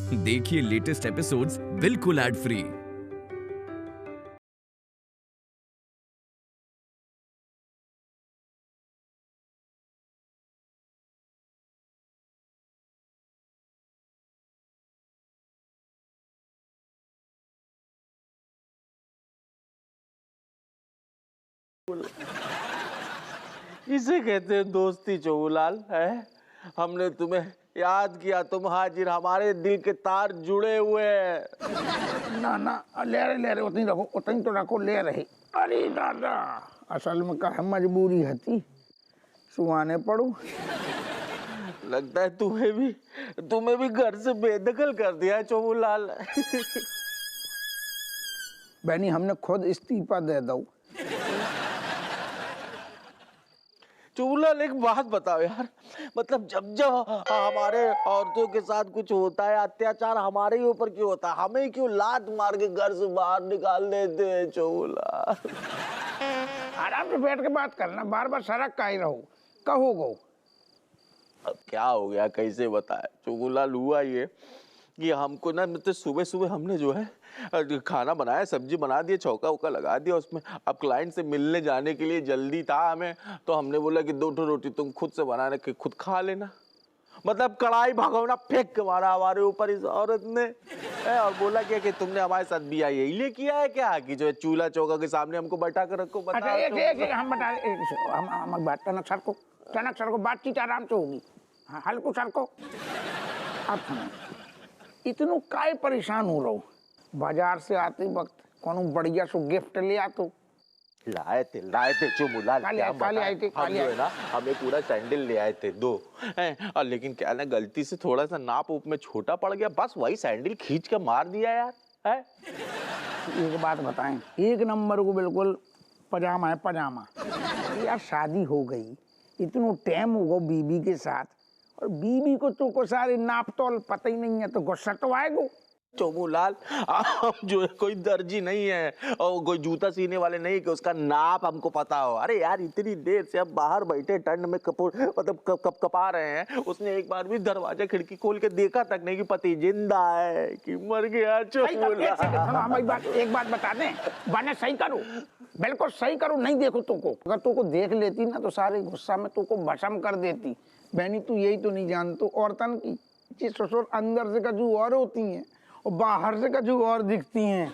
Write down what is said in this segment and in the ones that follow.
देखिए latest episodes बिल्कुल ad free. इसे कहते हैं दोस्ती चोबूलाल है। हमने तुम्हें याद किया, तुम हाजिर, हमारे दिल के तार जुड़े हुए हैं। ना ना ले रहे उतनी रखो, उतनी तो रखो, ले रहे। अरे दादा, असल में का मजबूरी हती, सुहाने पड़ू। लगता है तुम्हें भी घर से बेदखल कर दिया है चोबूलाल। बहनी हमने खुद इस्तीफा दे दो। चोबूलाल एक बात बताओ यार, मतलब जब हमारे औरतों के साथ कुछ होता है, अत्याचार हमारे ही ऊपर क्यों होता है? हमें क्यों लात मार के घर से बाहर निकाल देते हैं चोबूलाल? आराम से बैठ के बात करना, बार बार सड़क का ही रहो, कहो गो। अब क्या हो गया, कैसे बताए चोबूलाल? हुआ ये कि हमको ना, मतलब सुबह सुबह हमने जो है खाना बनाया, सब्जी बना दिया, चौका वौका लगा दिया उसमें। अब क्लाइंट से मिलने जाने के लिए जल्दी था हमें, तो हमने बोला कि 2 रोटी तुम खुद से बना के खुद खा लेना। मतलब कढ़ाई भगोना फेंक के मारा हमारे ऊपर इस औरत ने, और बोला क्या कि तुमने हमारे साथ भी यही ले किया है क्या, कि जो है चूल्हा चौका के सामने हमको बैठा कर रखो। अच्छा एक हम बता, हम बात टनक सर को बातचीत आराम से होगी। हाँ, हल्को सर को। अब सुनो, इतनो काय परेशान हो रहो? बाजार से आते वक्त कोनो बढ़िया सो गिफ्ट ले आ तो। लाए थे चुमुलाल, हमें पूरा सैंडल ले आए थे 2, और लेकिन क्या ना, गलती से थोड़ा सा नाप उप में छोटा पड़ गया, बस वही सैंडल खींच के मार दिया यार है। एक बात बताएं, 1 नंबर को बिल्कुल पजामा है, पजामा। यार शादी हो गई, इतनो टाइम हो गया बीबी के साथ, और बीबी को तो को सारे नाप तोल पता ही नहीं है, तो गुस्सा तो आएगा। चोबूलाल, आप जो है कोई दर्जी नहीं है और कोई जूता सीने वाले नहीं कि उसका नाप हमको पता हो। अरे यार, इतनी देर से अब बाहर बैठे ठंड में मतलब कपा रहे हैं, उसने एक बार भी दरवाजा खिड़की खोल के देखा तक नहीं कि पति जिंदा है कि मर गया। चोबूलाल, एक बात बता दें, बाने सही करो, बिल्कुल सही करो। नहीं देखो तो को, अगर तो को देख लेती ना तो सारे गुस्सा में तो को भस्म कर देती। बहनी तू यही तो नहीं जानतो, औरतन की ससुर अंदर से कजू और होती हैं और बाहर से कजू और दिखती हैं।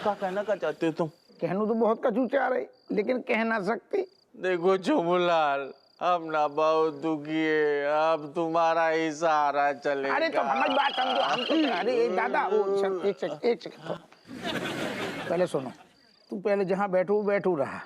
क्या कहना का चाहते हो तुम? कहना तो बहुत कजू चाह रहे, लेकिन कह ना सकती। देखो चोबूलाल, हम ना बहुत दुखी है, अब तुम्हारा ही सहारा चलेगा। अरे तो हमारी बात समझो, हम तो अरे दादा वो एक सेकंड पहले सुनो। तू पहले जहाँ बैठो रहा।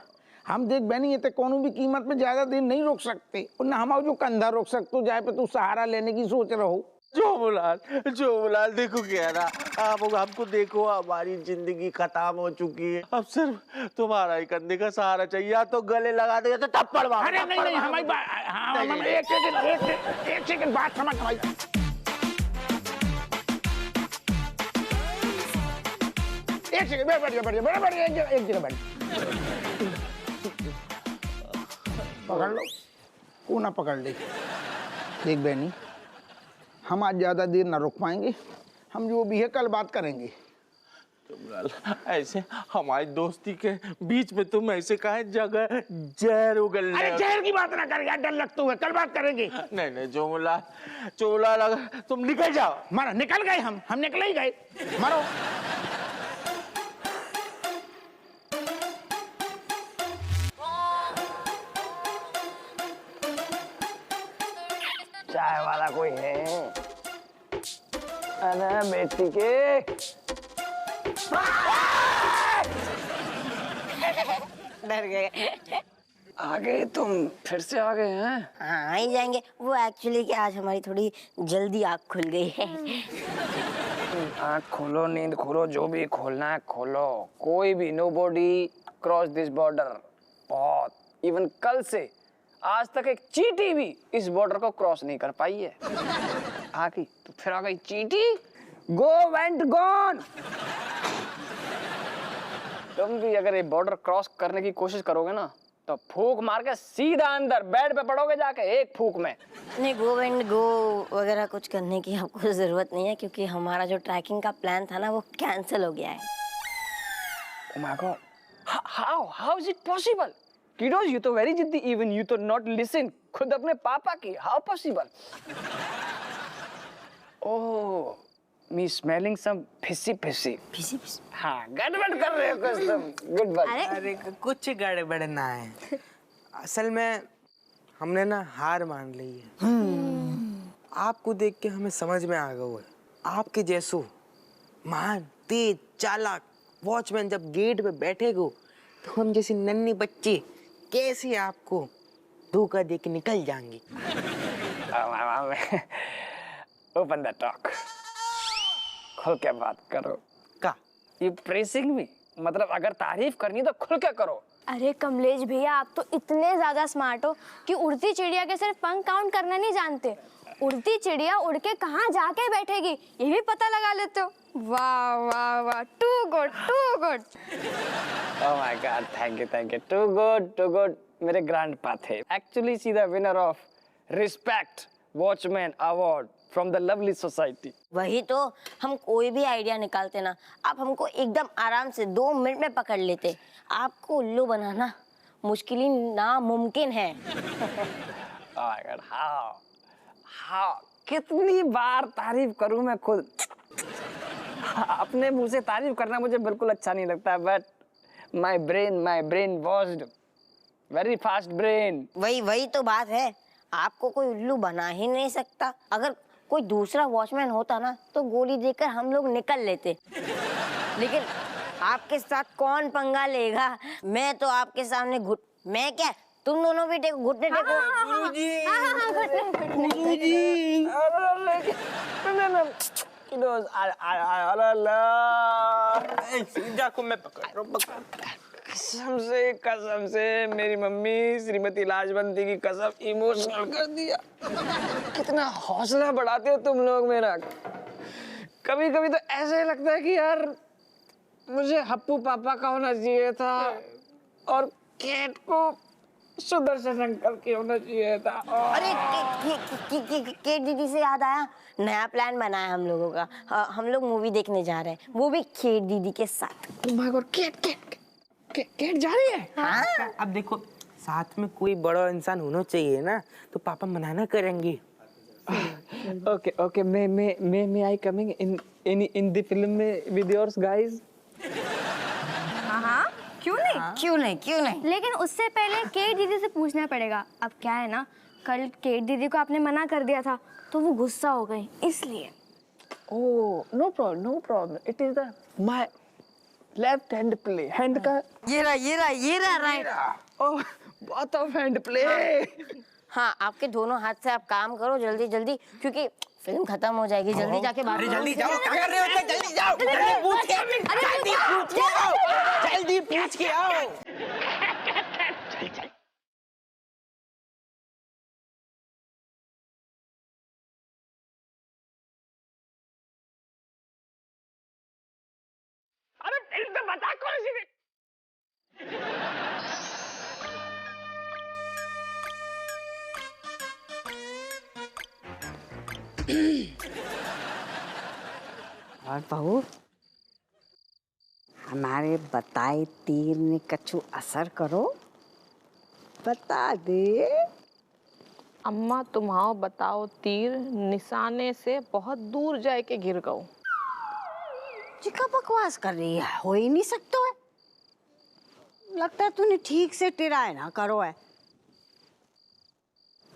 हम देख बहनी ये कोनो भी कीमत में ज्यादा देर नहीं रोक सकते, और ना हमारा जो कंधा रोक सकते जाए पे तू सहारा लेने की सोच रहो। चोबूलाल देखो क्या ना, आप हमको देखो, हमारी जिंदगी खत्म हो चुकी है, अब सिर्फ तुम्हारा ही कंधे का सहारा चाहिए, या तो गले लगा दे या तो थप्पड़ मारो। अरे नहीं हमारी बात, हाँ एक सेकंड बात समझ हमारी। एक सेकंड बढ़िया एक जगह बैठ, पकड़ लो, को ना पकड़ ले। देख बहनी, हम आज ज्यादा देर ना रुक पाएंगे, हम जो भी है कल बात करेंगे। ऐसे हमारी दोस्ती के बीच में तुम ऐसे कहे जगह जहर उगल। अरे जहर की बात ना कर यार, डर लगता है, कल बात करेंगे। नहीं चोबूलाल अगर तुम निकल जाओ। मारो, निकल गए हम निकल ही गए, मारो। चाय वाला कोई है? अरे बेटी के डर गए। आ गए तुम, फिर से आ गए हैं? हाँ, आ ही जाएंगे। वो एक्चुअली कि आज हमारी थोड़ी जल्दी आँख खुल गई है। आँख खोलो, नींद खोलो, जो भी खोलना है खोलो। कोई भी, नोबॉडी क्रॉस दिस बॉर्डर। बहुत, इवन कल से आज तक एक चींटी भी इस बॉर्डर को क्रॉस नहीं कर पाई है। आ गई तो फिर आ गई चींटी। Go went gone. तुम भी अगर ये बॉर्डर क्रॉस करने की कोशिश करोगे ना तो फूक मार के सीधा अंदर बेड पे पड़ोगे जाके एक फूक में। नहीं, गो एंड गो वगैरह कुछ करने की आपको जरूरत नहीं है, क्योंकि हमारा जो ट्रैकिंग का प्लान था ना वो कैंसिल हो गया है। Oh my God. How is it possible? Kiddos, you तो very जिद्दी, even you तो not listen. खुद अपने पापा की, how possible? Oh, me smelling some fishy. Fishy fishy. हाँ, गड़बड़ कर रहे हो कसम, गड़बड़। अरे कुछ गड़बड़ ना है। असल में हमने ना हार मान ली है। आपको देख के हमें समझ में आ गया है, आपके जैसो महान तेज चालाक वॉचमैन जब गेट पे बैठेगो तो हम जैसे नन्ही बच्चे कैसे आपको धोखा दे के निकल जाएंगे। Open the talk. खुल के बात करो। का You praising me? मतलब अगर तारीफ करनी तो खुल के करो। अरे कमलेश भैया, आप तो इतने ज्यादा स्मार्ट हो कि उड़ती चिड़िया के सिर्फ पंख काउंट करना नहीं जानते, उड़ती चिड़िया उड़ के कहाँ जाके बैठेगी ये भी पता लगा लेते हो। वाह वाह वाह, too good too good. Oh my God, thank you. Too good. मेरे ग्रैंडपा थे। Actually, she the winner of Respect Watchman Award from the Lovely Society. वही तो, हम कोई भी आइडिया निकालते ना, आप हमको एकदम आराम से 2 मिनट में पकड़ लेते। आपको उल्लू बनाना मुश्किल ही नामुमकिन है। Oh my God, how? कितनी बार तारीफ करूं मैं खुद। अपने मुंह से तारीफ करना मुझे बिल्कुल अच्छा नहीं लगता, but my brain was very fast brain. वही तो बात है, आपको कोई उल्लू बना ही नहीं सकता। अगर कोई दूसरा वॉचमैन होता ना तो गोली देकर हम लोग निकल लेते, लेकिन आपके साथ कौन पंगा लेगा। मैं तो आपके सामने मैं क्या, तुम दोनों भी घुटने टेको। कसम से मेरी मम्मी श्रीमती लाजवंती की कसम, इमोशनल कर दिया। कितना हौसला बढ़ाते हो तुम लोग मेरा। कभी कभी तो ऐसे लगता है कि यार मुझे हप्पू पापा का होना चाहिए था और केट को सुदर्शन अंकल की होना चाहिए था। अरे केट दीदी से याद आया, नया प्लान बना है हम लोगों का। हम लोग मूवी देखने जा रहे हैं, वो भी केट दीदी के साथ। केट जा रही है? हाँ? अब देखो, साथ में कोई बड़ा इंसान होना चाहिए ना, तो पापा मना करेंगे। Okay. May I coming in the film में with yours guys? हाँ, क्यों नहीं। लेकिन उससे पहले केट दीदी से पूछना पड़ेगा। अब क्या है ना, कल केट दीदी को आपने मना कर दिया था तो वो गुस्सा हो गई, इसलिए। Oh, no problem. It is my left hand play. Hand का ये रहा right. oh, both of hand play. हाँ, आपके दोनों हाथ से आप काम करो जल्दी, क्योंकि फिल्म खत्म हो जाएगी। जल्दी जाके बात करो। जल्दी जाओ, क्या कर रहे हो? जल्दी जाओ, जल्दी पूछ के आओ। अरे फिल्म तो बता कौन सी थी? और बहू, हमारे बताए तीर ने कछु असर करो, बता दे। अम्मा, तुम्हारा बताओ तीर निशाने से बहुत दूर जाए के गिर गओ। चिका बकवास कर रही है, हो ही नहीं सकता है। लगता है तूने ठीक से टिराए ना करो है,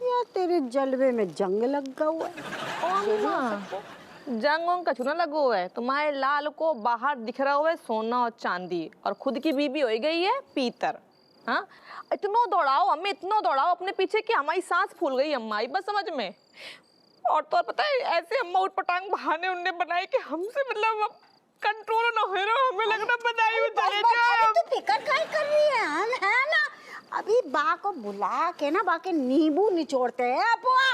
या तेरे जलवे में जंग लग गया हुआ है। जंग वंग कछु ना लगो है, तुम्हारे लाल को बाहर दिख रहा हुआ है सोना और चांदी, और खुद की बीबी हो गई है पीतर। हाँ, इतना दौड़ाओ अम्मा, इतना दौड़ाओ अपने पीछे कि हमारी सांस फूल गई अम्मा, बस समझ में। और तो और पता है, ऐसे अम्मा उठपटांग बहाने उनने बनाए कि हमसे मतलब कंट्रोल ना हो रहा, हमें लग रहा बनाई हुई चले जाए। तू फिकर काय कर रही है? हम है ना, अभी बा को बुला के ना, बा के नींबू निचोड़ते हैं। बुआ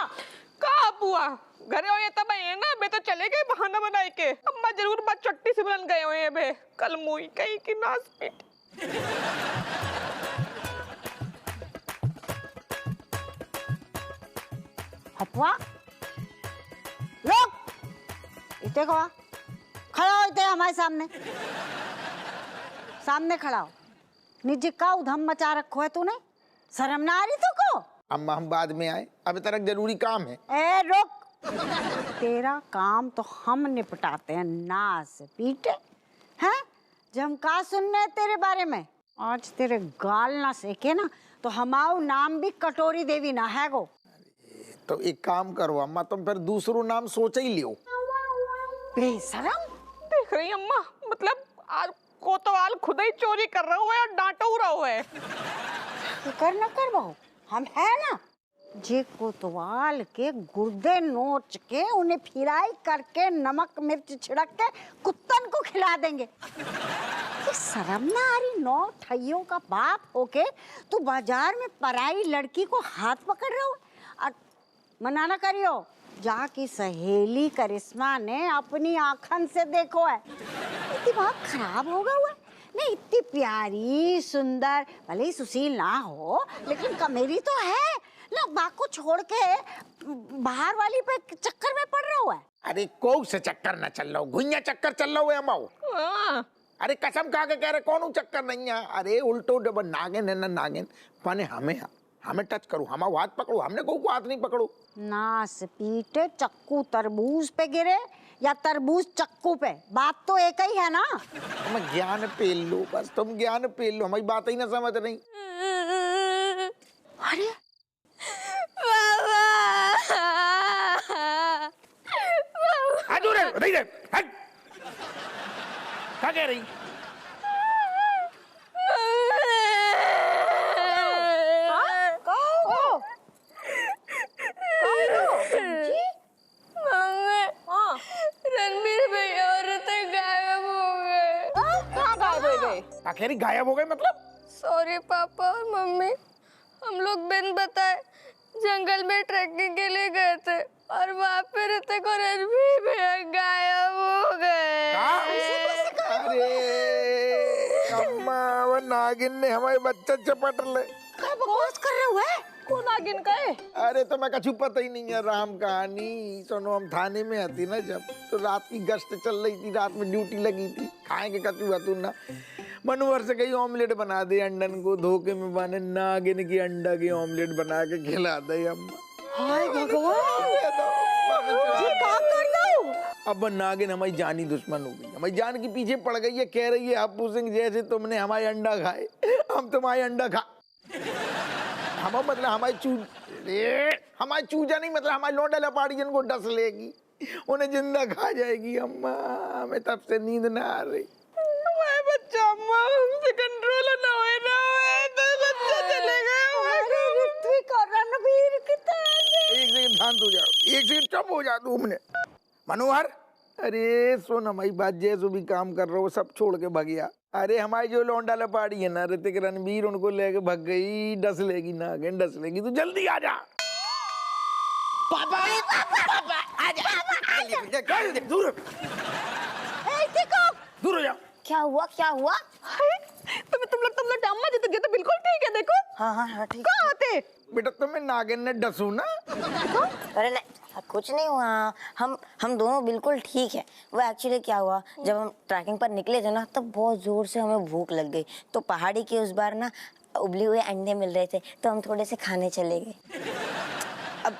का बुआ घरे हो तब है ना, बे तो चले गए बहाना बनाए के। अम्मा जरूर बात चट्टी से बुलन गए हुए बे, कल मुई कहीं की नाच पीट। हटवा लोग इतने को खड़ा हो, इतने हमारे सामने सामने खड़ा हो। निजी का उधम मचा रखो है तूने, शर्म ना आ रही तुमको? अम्मा हम बाद में आए, अभी तक जरूरी काम है। ए रुक, तेरा काम तो हम निपटाते हैं, नास पीटे हैं। जब हम का सुनने तेरे बारे में, आज तेरे गाल ना सेके ना तो हमारा नाम भी कटोरी देवी ना है गो। तो एक काम करो अम्मा, तुम फिर दूसरो नाम सोच ही लियो। बेशरम। देख रही अम्मा, मतलब आज कोतवाल खुद ही चोरी कर रहा हुआ है और डांटो रहा है। फिकर न कर बहू, हम है ना। जे कोतवाल के गुर्दे नोच के उन्हें फिराई करके नमक मिर्च छिड़क के कुत्तन को खिला देंगे। ये शर्म ना आ रही? 9 ठइयों का बाप होके तू बाजार में पराई लड़की को हाथ पकड़ रहा हो। और मना ना करियो, जाकी सहेली करिश्मा ने अपनी आँखन से देखो है। दिमाग खराब हो गया हुआ है। नहीं, इतनी प्यारी सुंदर, भले ही सुशील ना हो लेकिन कमेरी तो है ना। बाप को छोड़ के बाहर वाली पे चक्कर में पड़ रहा हुआ है। अरे कौन से चक्कर न चल रहा हो, घुइया चक्कर चल रहा है अम्मा। अरे कसम खा के कह रहे कौन चक्कर नहीं है। अरे उल्टो डबल नागिन है ना नागिन, पाने हमें टच करो, हम हाथ पकड़ो, हमने को हाथ नहीं पकड़ो। नास पीटे, चक्कू तरबूज पे गिरे या तरबूज चक्कू पे, बात तो एक ही है ना। तुम ज्ञान पेल लो, बस तुम ज्ञान पेल लो, हमारी बात ही ना समझ नहीं। अरे क्या कह रही? रणबीर भैया और ऋतिक गायब हो गए। कहाँ गायब हो गए? आखिर गायब हो गए मतलब? सॉरी पापा और मम्मी, हम लोग बिन बताए जंगल में ट्रैकिंग के लिए गए थे और वहाँ पे ऋतिक और रणबीर भैया गायब हो गए। अरे अम्मा, वो नागिन ने हमारे बच्चे चपट ले। क्या बकवास कर रहे हो है? कौन नागिन का है? अरे तो मैं कछु पता ही नहीं है राम कहानी। सुनो, हम थाने में आती ना जब, तो रात की गश्त चल रही थी, रात में ड्यूटी लगी थी। खाएंगे कछु हतू ना, मनोहर से कहीं ऑमलेट बना दे, अंडन को धोखे में बने नागिन की अंडा की ऑमलेट बना के खिला दे अम्मा। हाय भगवान, ये क्या कर दो? अब नागिन हमारी जानी दुश्मन हो गई, हमारी जान के पीछे पड़ गई है। कह रही है अप्पू सिंह जैसे तुमने हमारे अंडा खाए, हम तुम्हारे अंडा खा। हम मतलब हमारी चूजा नहीं, मतलब हमारी लौंडा लपाड़ी जिनको डस लेगी, उन्हें जिंदा खा जाएगी अम्मा। हमें तब से नींद ना आ रही। बच्चा अम्मा हमसे कंट्रोल ना होए तो बच्चा चले गए। ऋत्विक और रणबीर की तरह। एक सेकंड शांत हो जाओ, एक सेकंड चुप हो जा 2 मिनट। मनोहर, अरे सुन, हमारी बात जैसो भी काम कर रहे हो सब छोड़ के भाग गया। अरे हमारी जो लौंडा लपाड़ी है ना ऋतिक रणबीर, उनको लेके भाग गई। डस लेगी नागिन, डस लेगी। तू जल्दी आ जा। पापा आजा, दूर दूर हो जाओ। क्या हुआ क्या हुआ? तुम लोग अम्मा जी तो बिल्कुल ठीक है। देखो हाँ ठीक। कहाँ आते? बेटा तुम्हें नागिन ने डसू ना? अरे नहीं, कुछ नहीं हुआ। हम दोनों बिल्कुल ठीक है। वो एक्चुअली क्या हुआ, जब हम ट्रैकिंग पर निकले थे ना, तब बहुत जोर से हमें भूख लग गई। तो पहाड़ी के उस बार ना उबले हुए अंडे मिल रहे थे, तो हम थोड़े से खाने चले गए। अब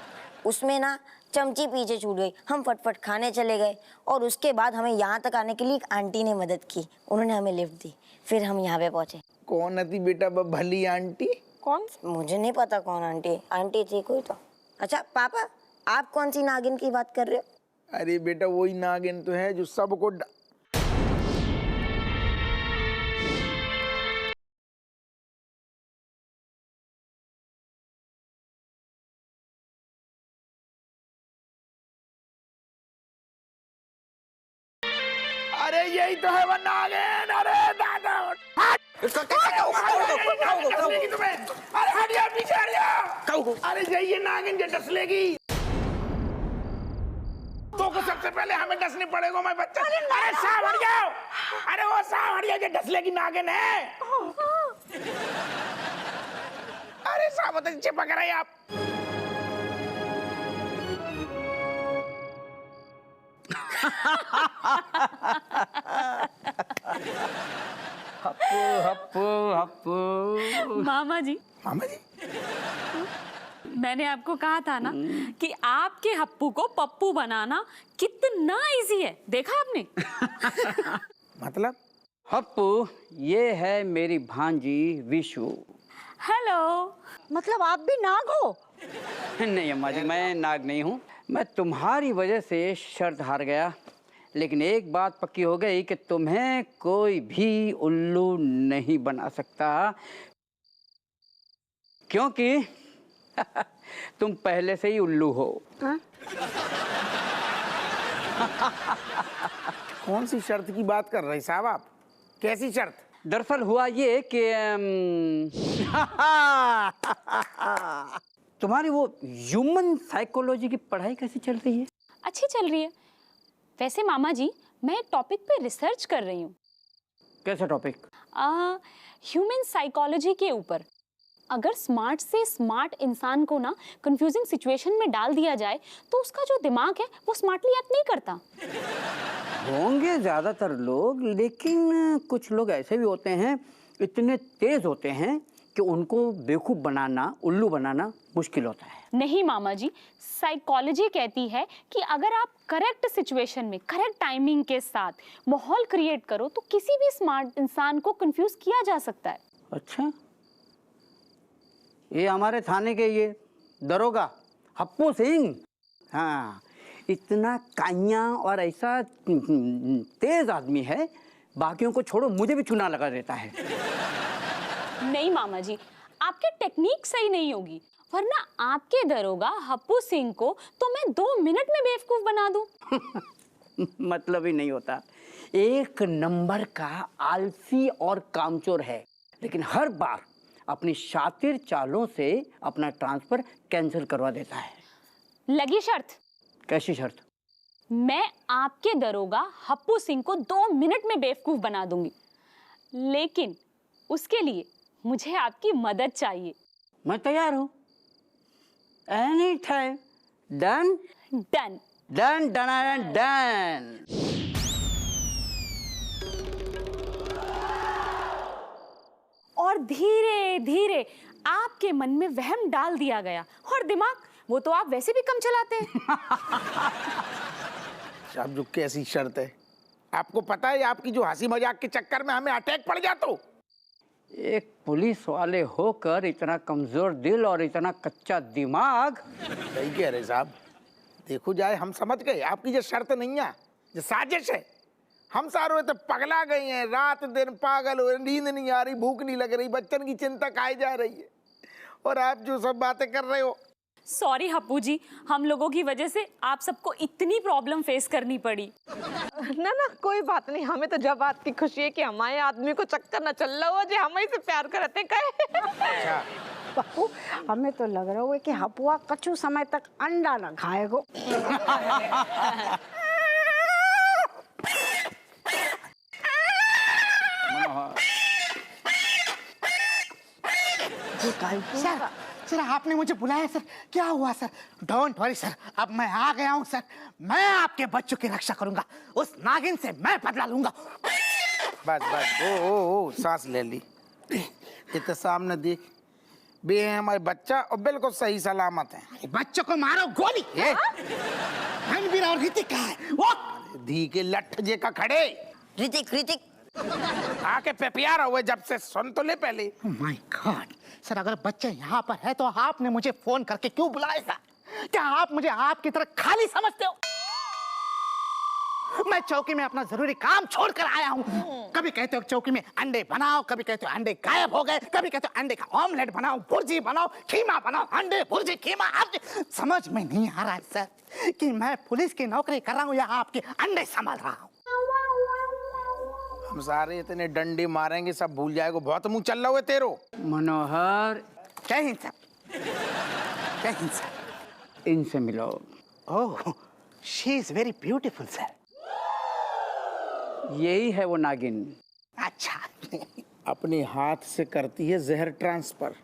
उसमें ना चमची पीछे छूट गई, हम फटफट खाने चले गए। और उसके बाद हमें यहाँ तक आने के लिए एक आंटी ने मदद की, उन्होंने हमें लिफ्ट दी, फिर हम यहाँ पे पहुंचे। कौन थी बेटा भली आंटी? कौन? मुझे नहीं पता कौन आंटी थी कोई तो। अच्छा पापा, आप कौन सी नागिन की बात कर रहे हो? अरे बेटा वही नागिन तो है जो सबको अरे यही तो है वो नागिन। अरे दादा तुम्हें, अरे हटिया पीछे हटिया। अरे यही नागिन जो डस लेगी तो को सबसे पहले हमें डसने पड़ेगा मैं बच्चा। अरे साहब हट जाओ। अरे वो साहब हट जाओ, जो डस लेगी नागिन है। अरे साहब तो चिपक रहे आप। हप्पू हप्पू हप्पू। मामा जी, मामा जी, मैंने आपको कहा था ना कि आपके हप्पू को पप्पू बनाना कितना इजी है, देखा आपने? मतलब? हप्पू, ये है मेरी भांजी विशु। हेलो। मतलब आप भी नाग हो? नहीं अम्मा जी, मैं नाग नहीं हूँ। मैं तुम्हारी वजह से शर्त हार गया, लेकिन एक बात पक्की हो गई कि तुम्हें कोई भी उल्लू नहीं बना सकता, क्योंकि तुम पहले से ही उल्लू हो। कौन सी शर्त की बात कर रहे साहब आप? कैसी शर्त? दरअसल हुआ ये कि तुम्हारी वो ह्यूमन साइकोलॉजी की पढ़ाई कैसी चल रही है? अच्छी चल रही है। वैसे मामा जी, मैं एक टॉपिक पे रिसर्च कर रही हूँ। कैसा टॉपिक? ह्यूमन साइकोलॉजी के ऊपर। अगर स्मार्ट से स्मार्ट इंसान को ना कंफ्यूजिंग सिचुएशन में डाल दिया जाए तो उसका जो दिमाग है वो स्मार्टली एक्ट नहीं करता। होंगे ज्यादातर लोग, लेकिन कुछ लोग ऐसे भी होते हैं, इतने तेज होते हैं कि उनको बेवकूफ बनाना, उल्लू बनाना मुश्किल होता है। नहीं मामा जी, साइकोलॉजी कहती है कि अगर आप करेक्ट सिचुएशन में करेक्ट टाइमिंग के साथ माहौल क्रिएट करो तो किसी भी स्मार्ट इंसान को कंफ्यूज किया जा सकता है। अच्छा, ये हमारे थाने के ये दरोगा हप्पू सिंह, हाँ, इतना काइया और ऐसा तेज आदमी है, बाकियों को छोड़ो मुझे भी चुना लगा देता है। नहीं मामा जी, आपकी टेक्निक सही नहीं होगी, वरना आपके दरोगा हप्पू सिंह को तो मैं 2 मिनट में बेवकूफ बना दूं। मतलब ही नहीं होता। एक नंबर का आलसी और कामचोर है, लेकिन हर बार अपनी शातिर चालों से अपना ट्रांसफर कैंसिल करवा देता है। लगी शर्त? कैसी शर्त? मैं आपके दरोगा हप्पू सिंह को 2 मिनट में बेवकूफ बना दूंगी, लेकिन उसके लिए मुझे आपकी मदद चाहिए। मैं तैयार हूँ, any time. Done done done done done. और धीरे धीरे आपके मन में वहम डाल दिया गया, और दिमाग वो तो आप वैसे भी कम चलाते हैं। साहब जो कैसी शर्त है? आपको पता है आपकी जो हंसी मजाक के चक्कर में हमें अटैक पड़ जाता हो। एक पुलिस वाले होकर इतना कमजोर दिल और इतना कच्चा दिमाग। सही कह रहे साहब। देखो जाए, हम समझ गए आपकी जो शर्त नहीं है, जो साजिश है। हम सारे तो पगला गए हैं, रात दिन पागल हो, नींद नहीं आ रही, भूख नहीं लग रही, बच्चन की चिंता खाई जा रही है, और आप जो सब बातें कर रहे हो। सॉरी हप्पू जी, हम लोगों की वजह से आप सबको इतनी प्रॉब्लम फेस करनी पड़ी। ना ना, कोई बात नहीं। हमें तो जब बात की खुशी है कि हमारे आदमी को चक्कर न चल रहा हो, जो हमें से प्यार करते कहे। बहू, हमें तो लग रहा है कि हपुआ कछु समय तक अंडा न खाएगो। सर, सर आपने मुझे बुलाया सर, क्या हुआ सर? डोंट वरी सर, अब मैं आ गया हूँ सर। मैं आपके बच्चों की रक्षा करूंगा, उस नागिन से मैं बदला लूंगा। बस बस, ओ सांस ले ली। इतना सामने देख, बे है हमारे बच्चा और बिल्कुल सही सलामत है। बच्चों को मारो गोली। रणबीर और ऋतिक कहाँ है? वो धी के लठ जे का खड़े। ऋतिक आके पेपियार हुए जब से, सुन तो ले पहले। माय गॉड सर, अगर बच्चे यहाँ पर है तो आपने मुझे फोन करके क्यों बुलाया सर? क्या आप मुझे आपकी तरह खाली समझते हो? मैं चौकी में अपना जरूरी काम छोड़कर आया हूँ। कभी कहते हो चौकी में अंडे बनाओ, कभी कहते हो अंडे गायब हो गए, कभी कहते हो अंडे का ऑमलेट बनाओ, भुर्जी बनाओ, खीमा बनाओ, अंडे भुर्जी खीमा। आप समझ में नहीं आ रहा है सर कि मैं पुलिस की नौकरी कर रहा हूँ या आपके अंडे संभाल रहा हूँ। हम सारे इतने डंडे मारेंगे सब भूल जाएगा। बहुत मुंह चल रहा हुआ तेरो। मनोहर, जय हिंद सर। जय हिंद सर। इनसे मिलो। Oh, she is very beautiful sir. यही है वो नागिन। अच्छा। अपने हाथ से करती है जहर ट्रांसफर।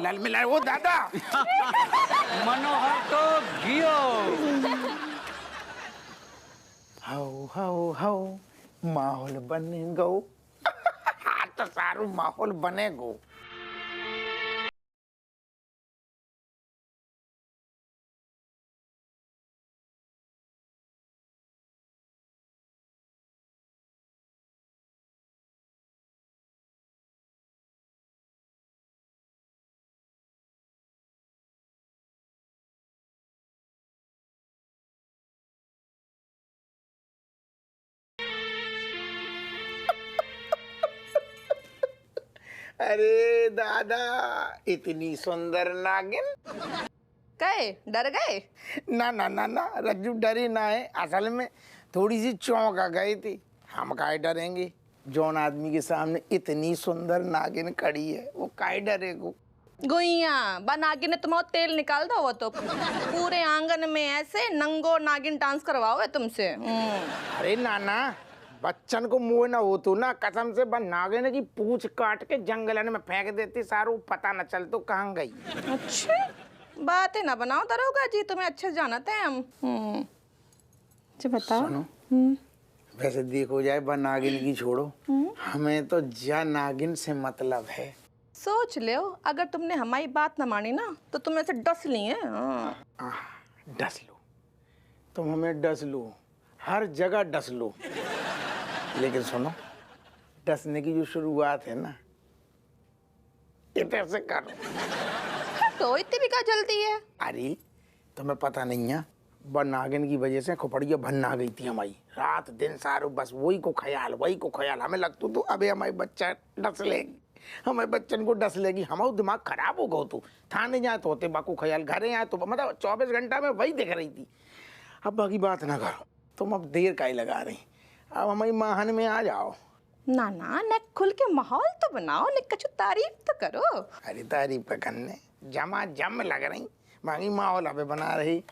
लाल मिला वो दादा मनोहर तो गियो। हाउ माहौल बने गो। हाँ तो सारू माहौल बने गो। अरे दादा इतनी सुंदर नागिन। गए डर गए? ना ना ना ना रज्जू डरी ना है, असल में थोड़ी सी चौंक आ गई थी। हम काहे डरेंगे, जौन आदमी के सामने इतनी सुंदर नागिन खड़ी है वो काहे डरेगो। गुइया बा नागिन ने तुम्हारा तेल निकाल दो वो तो पूरे आंगन में ऐसे नंगो नागिन डांस करवाओ है तुमसे। अरे नाना बच्चन को मुंह ना हो तो ना कसम से बन नागिन की पूंछ काट के जंगलन में फेंक देती, सारू पता न चल तो कहाँ गई। अच्छा बातें ना बनाओ दरोगा जी, तुम्हें अच्छे जानते हैं हम। जी बताओ। सुनो वैसे देखो जाए बन नागिन की छोड़ो, हमें तो जा नागिन से मतलब है। सोच लो अगर तुमने हमारी बात ना मानी ना तो तुम ऐसे डस ली है। डस लो तुम, हमें डस लो, हर जगह डस लो, लेकिन सुनो डसने की जो शुरुआत है ना इधर से करो। तो इतनी भी क्या जल्दी है? अरे तुम्हें पता नहीं है बन नागिन की वजह से खोपड़िया भन्ना गई थी हमारी, रात दिन सारू बस वही को ख्याल हमें लगता तो अबे हमारी बच्चा डस लेगी, हमारे बच्चन को डस लेगी, हमारा दिमाग खराब हो गो। तो थाने जाए तो होते बाकू ख्याल, घरे आए तो मतलब 24 घंटा में वही दिख रही थी। अब बाकी बात ना करो तुम, अब देर का ही लगा रही, अब हमारी माहन में आ जाओ। ना ना न खुल के माहौल तो बनाओ, न कुछ तारीफ तो करो। अरे तारीफ करने जमा जम लग रही, बाकी माहौल अबे बना रही।